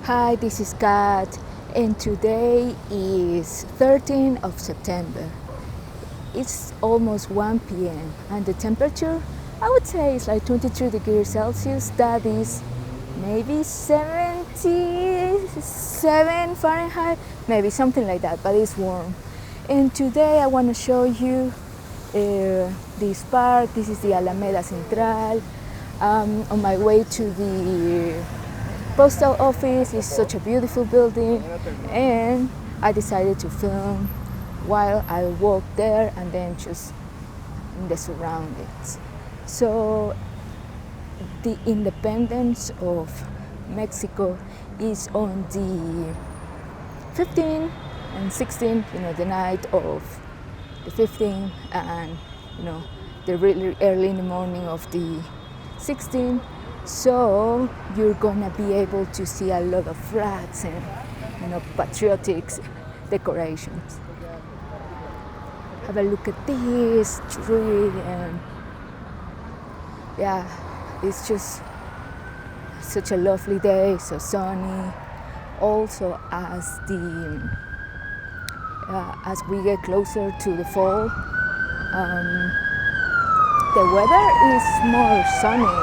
Hi, this is Kat, and today is 13th of September. It's almost 1 p.m. and the temperature, I would say, is like 23 degrees Celsius. That is maybe 77 Fahrenheit, maybe something like that, but it's warm. And today I want to show you this park. This is the Alameda Central. On my way to the postal office. Is such a beautiful building, and I decided to film while I walk there and then just in the surroundings. So the independence of Mexico is on the 15th and 16th, the night of the 15th, and the really early in the morning of the 16th. So you're gonna be able to see a lot of flags and patriotic decorations. Have a look at this tree, and yeah, it's just such a lovely day, so sunny. Also, as we get closer to the fall, the weather is more sunny.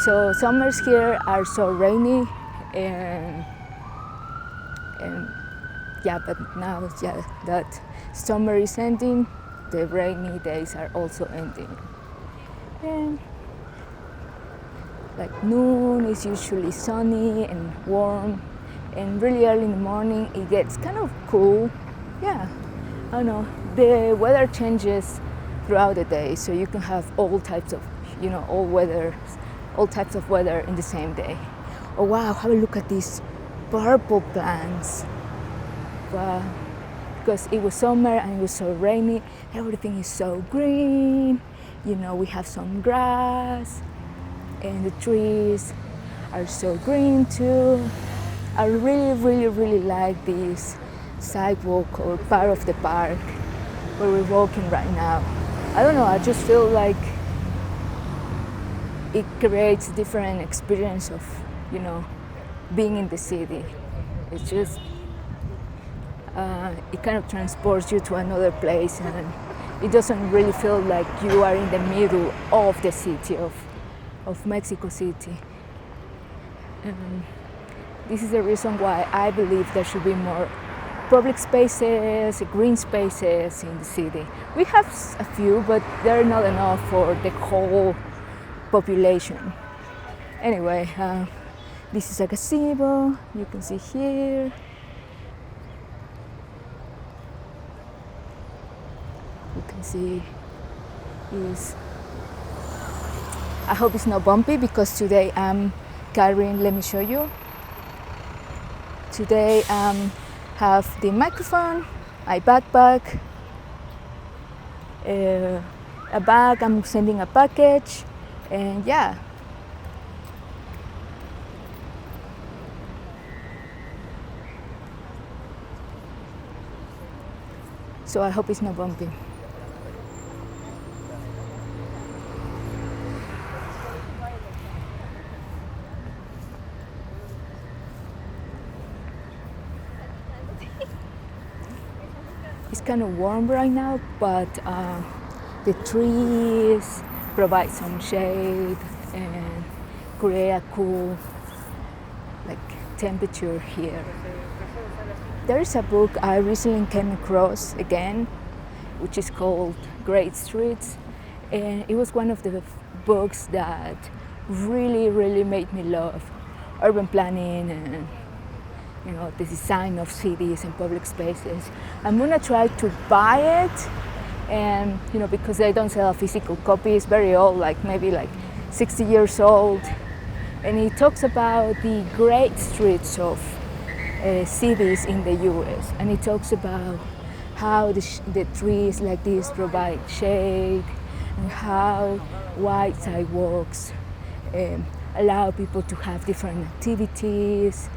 So summers here are so rainy, and but now that summer is ending, the rainy days are also ending. And like noon is usually sunny and warm, and really early in the morning it gets kind of cool. Yeah, I don't know. The weather changes throughout the day, so you can have all types of all types of weather in the same day. Oh wow, have a look at these purple plants. Because it was summer and it was so rainy, everything is so green. We have some grass, and the trees are so green too. I really like this sidewalk or part of the park where we're walking right now. I don't know, I just feel like it creates a different experience of, being in the city. It's just, it kind of transports you to another place, and it doesn't really feel like you are in the middle of the city of Mexico City. This is the reason why I believe there should be more public spaces, green spaces in the city. We have a few, but they're not enough for the whole population. Anyway, this is a gazebo, you can see here. You can see this. I hope it's not bumpy because today I'm carrying, let me show you. Today I have the microphone, my backpack, a bag, I'm sending a package, and yeah. So I hope it's not bumpy. It's kind of warm right now, but the trees provide some shade and create a cool temperature here. There is a book I recently came across again, which is called Great Streets, and it was one of the books that really made me love urban planning and the design of cities and public spaces. I'm gonna try to buy it, and because they don't sell a physical copy, it's very old, maybe 60 years old, and it talks about the great streets of cities in the US, and it talks about how the trees like this provide shade, and how wide sidewalks allow people to have different activities.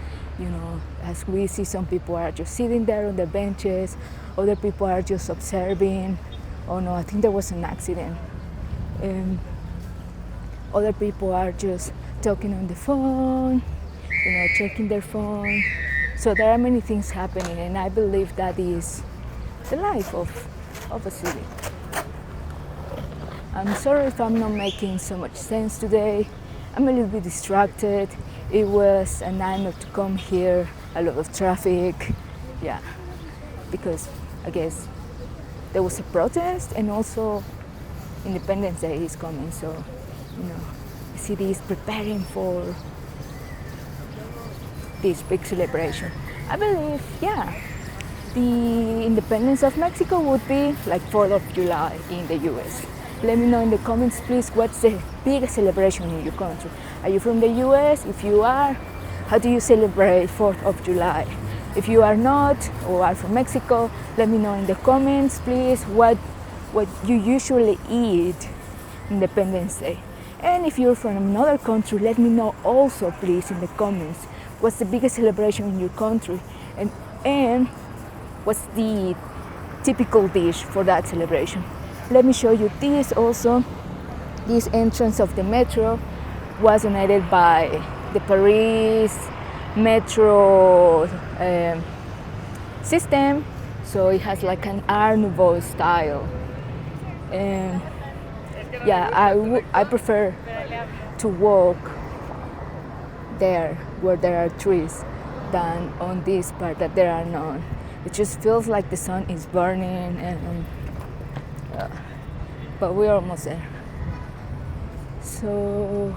As we see, some people are just sitting there on the benches, other people are just observing. Oh no, I think there was an accident. Other people are just talking on the phone. checking their phone. So there are many things happening, and I believe that is the life of a city. I'm sorry if I'm not making so much sense today. I'm a little bit distracted. It was a nightmare to come here, a lot of traffic, yeah, because I guess there was a protest and also Independence Day is coming, so the city is preparing for this big celebration. I believe, yeah, the independence of Mexico would be like 4th of July in the US. Let me know in the comments, please, what's the biggest celebration in your country? Are you from the US? If you are, how do you celebrate 4th of July? If you are not or are from Mexico, let me know in the comments, please, what you usually eat Independence Day. And if you're from another country, let me know also, please, in the comments, what's the biggest celebration in your country and what's the typical dish for that celebration. Let me show you this also. This entrance of the metro was donated by the Paris metro system, so it has like an Art Nouveau style. And yeah, I prefer to walk there where there are trees than on this part that there are none. It just feels like the sun is burning, but we're almost there. So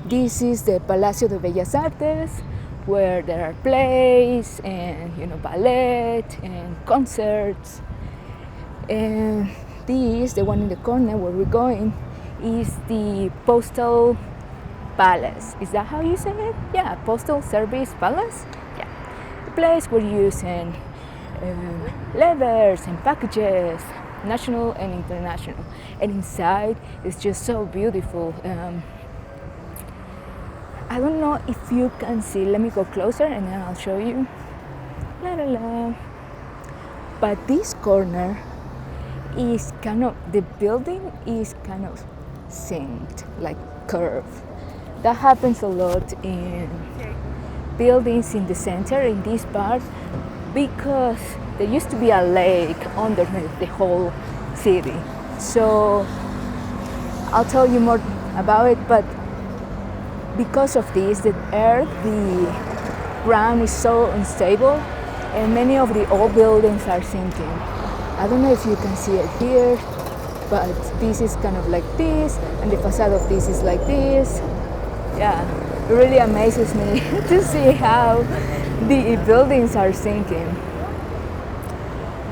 this is the Palacio de Bellas Artes, where there are plays and ballet and concerts. And this, the one in the corner where we're going, is the Postal Palace. Is that how you say it? Yeah, Postal Service Palace. Yeah, the place where you send letters and packages, national and international. And inside it's just so beautiful. I don't know if you can see. Let me go closer and then I'll show you. La la la. But this corner is the building is kind of synced, like curved. That happens a lot in buildings in the center, in this part, because there used to be a lake underneath the whole city. So I'll tell you more about it, but because of this, the ground is so unstable, and many of the old buildings are sinking. I don't know if you can see it here, but this is kind of like this, and the facade of this is like this. Yeah, it really amazes me to see how the buildings are sinking.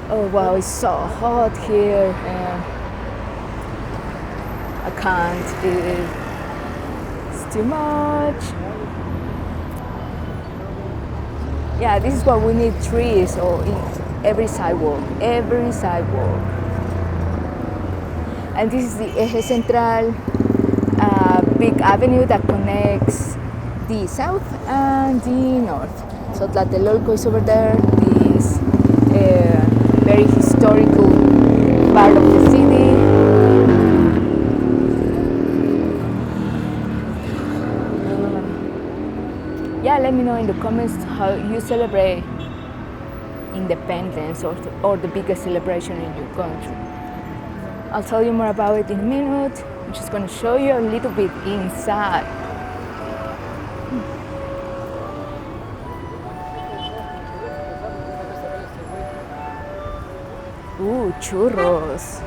Oh wow, it's so hot here. I can't. It's too much. Yeah, this is why we need trees in every sidewalk. And this is the Eje Central, big avenue that connects the south and the north. So Tlatelolco is over there, this very historical part of the city. Yeah, let me know in the comments how you celebrate independence or the biggest celebration in your country. I'll tell you more about it in a minute. I'm just going to show you a little bit inside. Ooh, churros.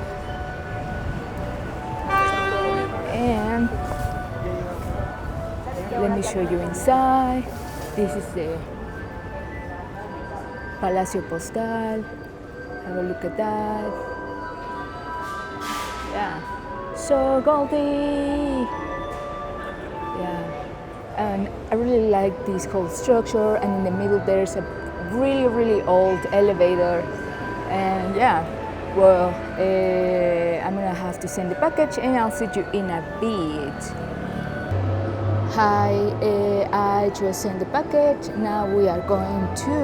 And let me show you inside. This is the Palacio Postal. Have a look at that. Yeah, so goldy. Yeah, and I really like this whole structure, and in the middle there's a really old elevator. And yeah, well, I'm gonna have to send the package and I'll see you in a bit. Hi, I just sent the package. Now we are going to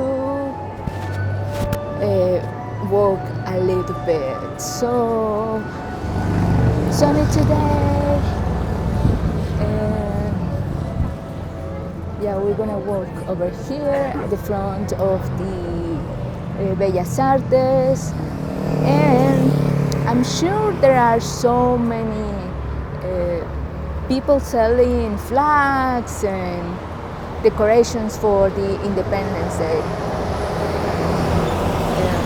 walk a little bit. So sunny today, and Yeah, we're gonna walk over here at the front of the Bellas Artes, and I'm sure there are so many people selling flags and decorations for the Independence Day. Yeah.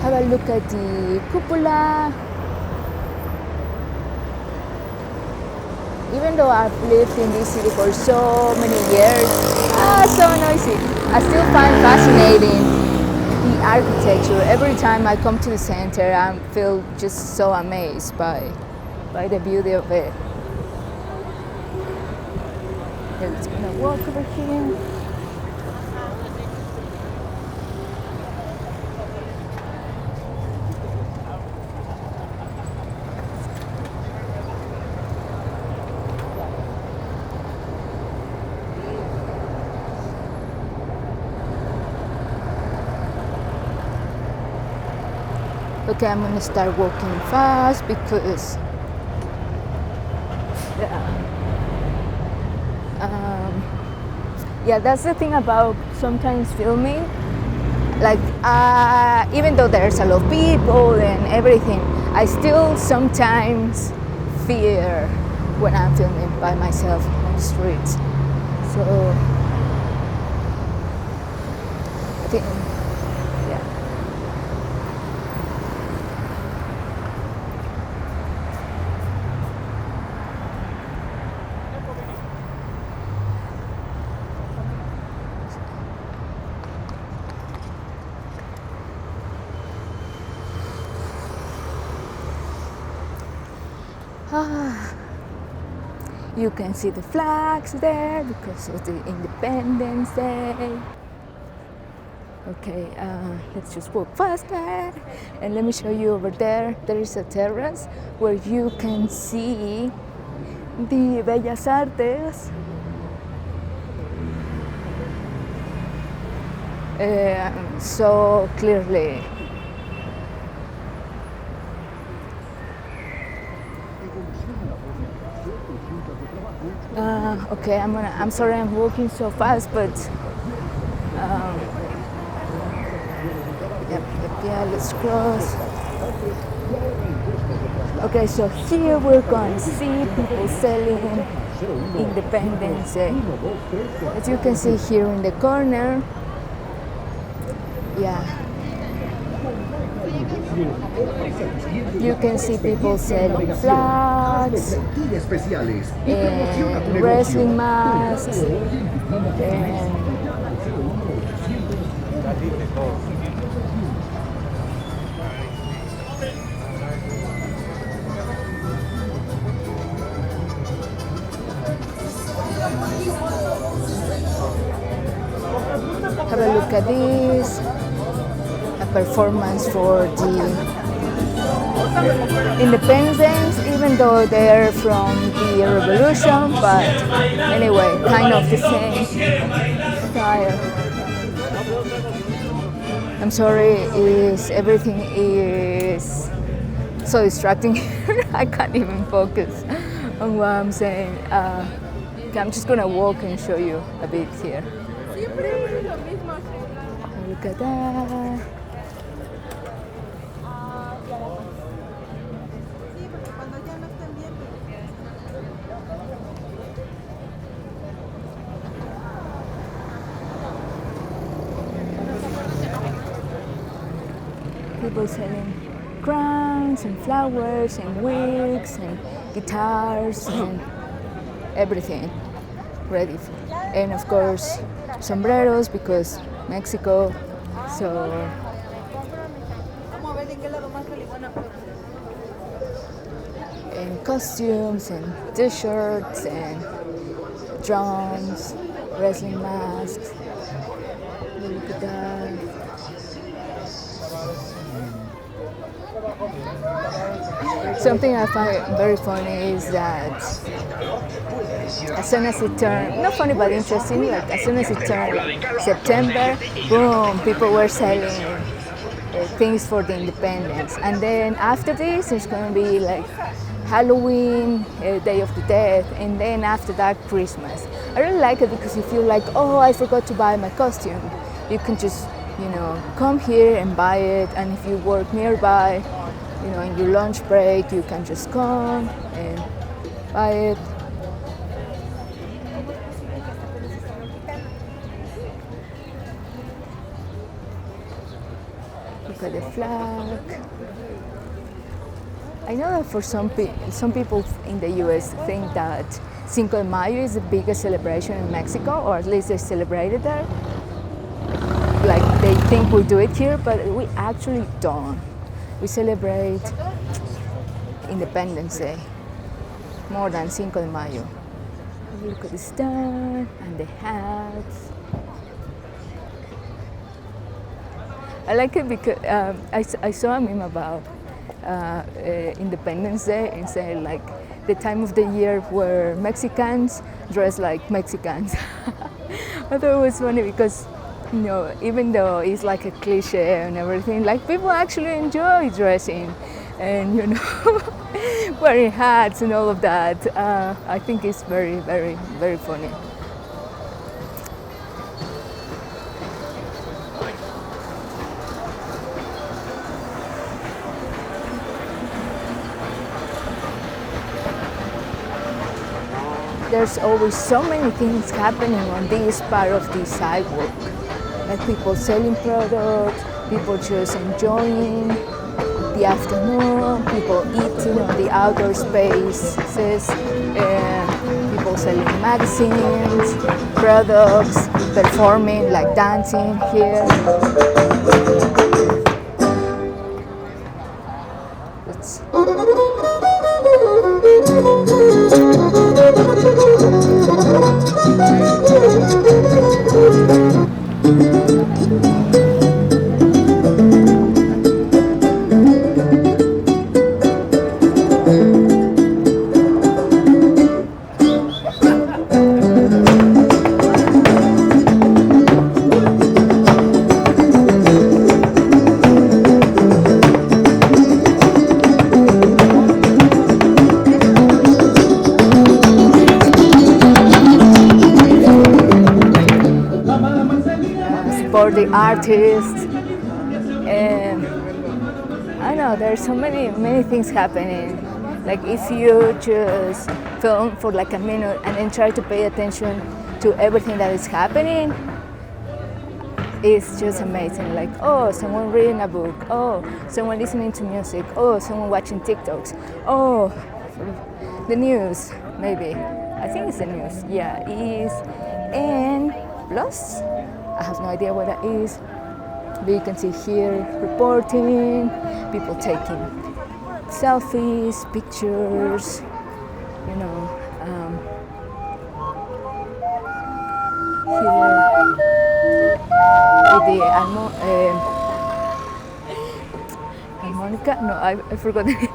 Have a look at the cupola. Even though I've lived in this city for so many years, so noisy, I still find fascinating the architecture. Every time I come to the center, I feel just so amazed by the beauty of it. Yeah, let's gonna walk over here. Okay, I'm gonna start walking fast because yeah, that's the thing about sometimes filming. Like, even though there's a lot of people and everything, I still sometimes fear when I'm filming by myself on the streets. So I think, yeah. You can see the flags there because of the Independence Day. Okay, let's just walk faster, and let me show you over there. There is a terrace where you can see the Bellas Artes. So clearly. Okay, I'm sorry I'm walking so fast, but yeah, let's cross. Okay, so here we're going to see people selling Independence Day. As you can see here in the corner, yeah, you can see people selling flags and wrestling masks and have a look at this, a performance for the independence, even though they're from the revolution, but anyway, kind of the same style. I'm sorry, everything is so distracting here. I can't even focus on what I'm saying. Okay, I'm just gonna walk and show you a bit here. Look at that. People selling crowns and flowers and wigs and guitars and everything ready. And of course, sombreros because Mexico. So and costumes and t-shirts and drums, wrestling masks. Look at that. Something I find very funny is that as soon as it turned, not funny but interesting, like as soon as it turned like September, boom, people were selling things for the independence. And then after this, it's going to be like Halloween, Day of the Dead, and then after that, Christmas. I really like it because if you're like, oh, I forgot to buy my costume, you can just, come here and buy it. And if you work nearby, in your lunch break, you can just come and buy it. Look at the flag. I know that for some people in the US think that Cinco de Mayo is the biggest celebration in Mexico, or at least they celebrate it there. Like they think we do it here, but we actually don't. We celebrate Independence Day more than Cinco de Mayo. Look at the star and the hats. I like it because I saw a meme about Independence Day and say like the time of the year where Mexicans dress like Mexicans. I thought it was funny because even though it's like a cliche and everything, like people actually enjoy dressing and wearing hats and all of that. I think it's very, very, very funny. There's always so many things happening on this part of the sidewalk. Like people selling products, people just enjoying the afternoon, people eating on the outdoor spaces, people selling magazines, products, performing, like dancing here. For the artists, and I know there's so many things happening. Like if you just film for like a minute and then try to pay attention to everything that is happening, it's just amazing. Like, oh, someone reading a book, oh, someone listening to music, oh, someone watching TikToks, oh, the news, maybe. I think it's the news, yeah, it is. And plus, I have no idea what that is, but you can see here reporting, people taking selfies, pictures, here with the harmonica, no, I forgot the name,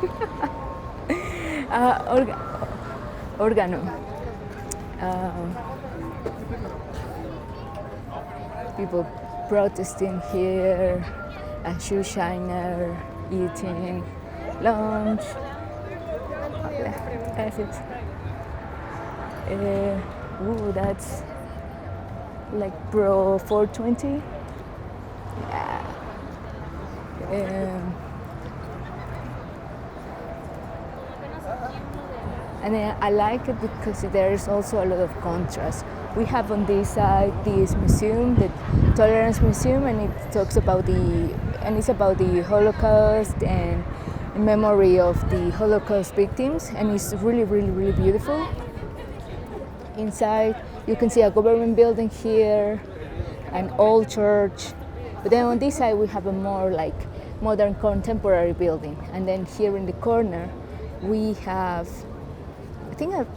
organo. People protesting here, a shoe shiner, eating lunch. That's like Pro 420. Yeah. And then I like it because there's also a lot of contrast. We have on this side this museum, the Tolerance Museum, and it talks about it's about the Holocaust and in memory of the Holocaust victims, and it's really, really, really beautiful. Inside, you can see a government building here, an old church, but then on this side we have a more like modern contemporary building, and then here in the corner we have, I think, a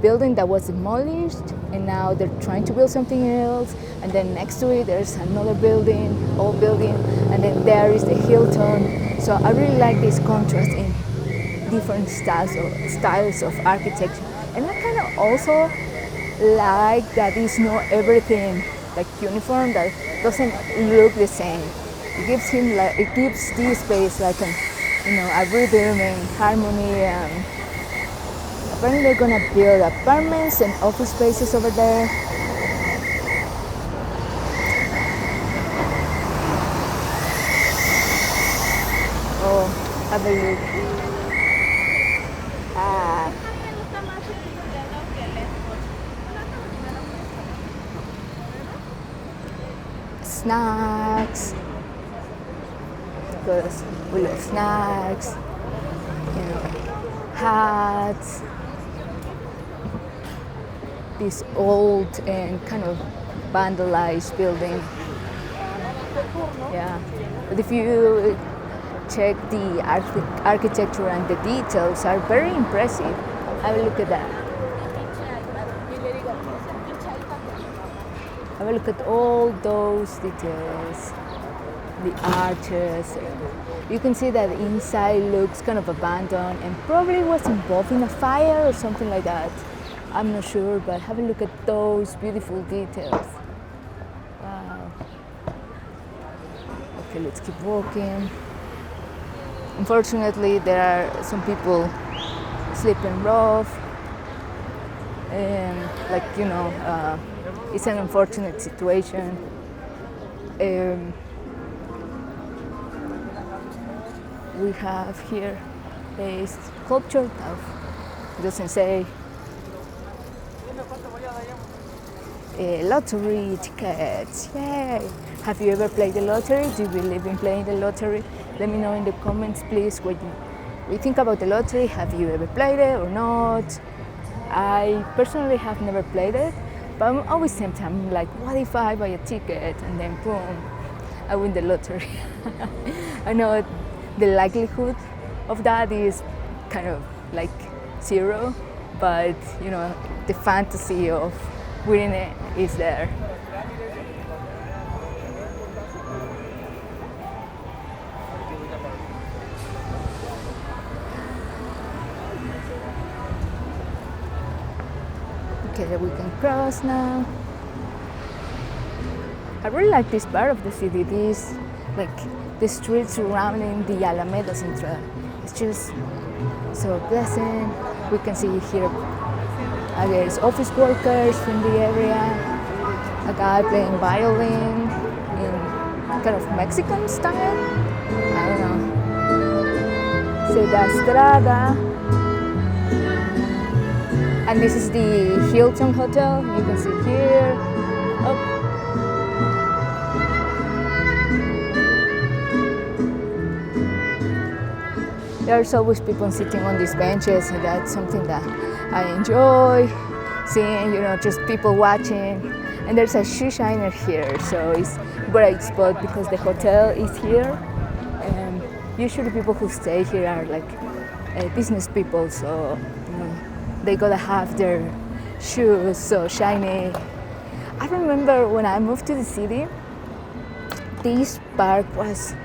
building that was demolished and now they're trying to build something else, and then next to it there's another building, old building, and then there is the Hilton. So I really like this contrast in different styles of architecture, and I kind of also like that it's not everything like uniform, that doesn't look the same. It gives this space like an a rhythm and harmony. And apparently they're gonna build apartments and office spaces over there. Oh, have a look. Snacks, because we love snacks, hats, this old and kind of vandalized building. Yeah, but if you check the architecture and the details are very impressive. Have a look at that. Have a look at all those details, the arches. You can see that the inside looks kind of abandoned and probably was involved in a fire or something like that. I'm not sure, but have a look at those beautiful details. Wow. Okay, let's keep walking. Unfortunately, there are some people sleeping rough, and it's an unfortunate situation. We have here a sculpture of, it doesn't say, lottery tickets. Yay! Have you ever played the lottery? Do you believe in playing the lottery? Let me know in the comments, please, what you think about the lottery. Have you ever played it or not? I personally have never played it, but I'm always tempted. I'm like, what if I buy a ticket and then boom, I win the lottery? I know the likelihood of that is kind of like zero, but the fantasy of winning it is there. Okay, we can cross now. I really like this part of the city. This, like the streets surrounding the Alameda Central. It's just so pleasant. We can see here, I guess, office workers from the area. A guy playing violin in kind of Mexican style. I don't know. Se da Strada. And this is the Hilton Hotel. You can see here. Oh. There's always people sitting on these benches, and that's something that I enjoy seeing, just people watching. And there's a shoe shiner here, so it's a great spot because the hotel is here. And usually people who stay here are like business people, so they gotta have their shoes so shiny. I remember when I moved to the city, this park was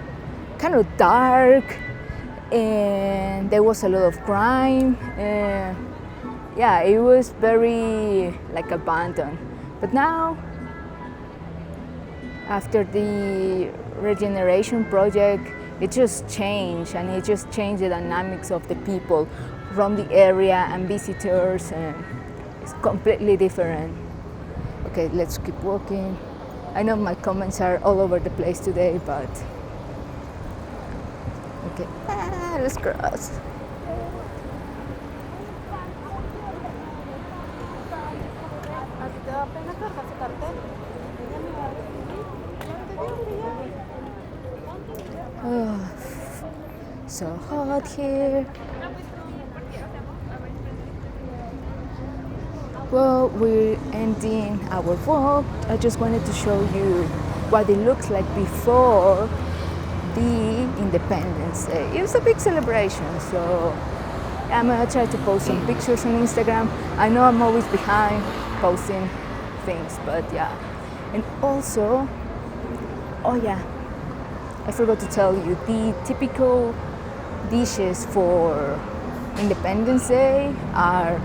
kind of dark and there was a lot of crime. Yeah, it was very like abandoned. But now, after the regeneration project, it just changed, and it just changed the dynamics of the people from the area and visitors, and it's completely different. Okay, let's keep walking. I know my comments are all over the place today, but okay, let's cross. Oh, so hot here. Well, we're ending our walk. I just wanted to show you what it looks like before the Independence Day. It was a big celebration, so I'm gonna try to post some pictures on Instagram. I know I'm always behind posting things, but yeah. And also, oh yeah, I forgot to tell you, the typical dishes for Independence Day are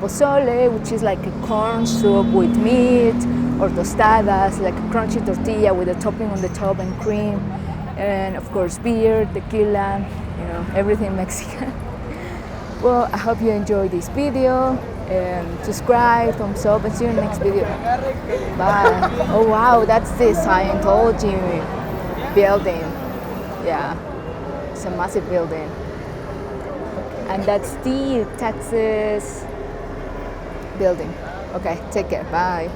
pozole, which is like a corn soup with meat, or tostadas, like a crunchy tortilla with a topping on the top and cream, and of course beer, tequila, everything Mexican. Well, I hope you enjoyed this video. Subscribe, thumbs up, and see you in the next video. Bye. Oh wow, that's the Scientology building. Yeah, it's a massive building. And that's the Texas building. Okay, take care. Bye.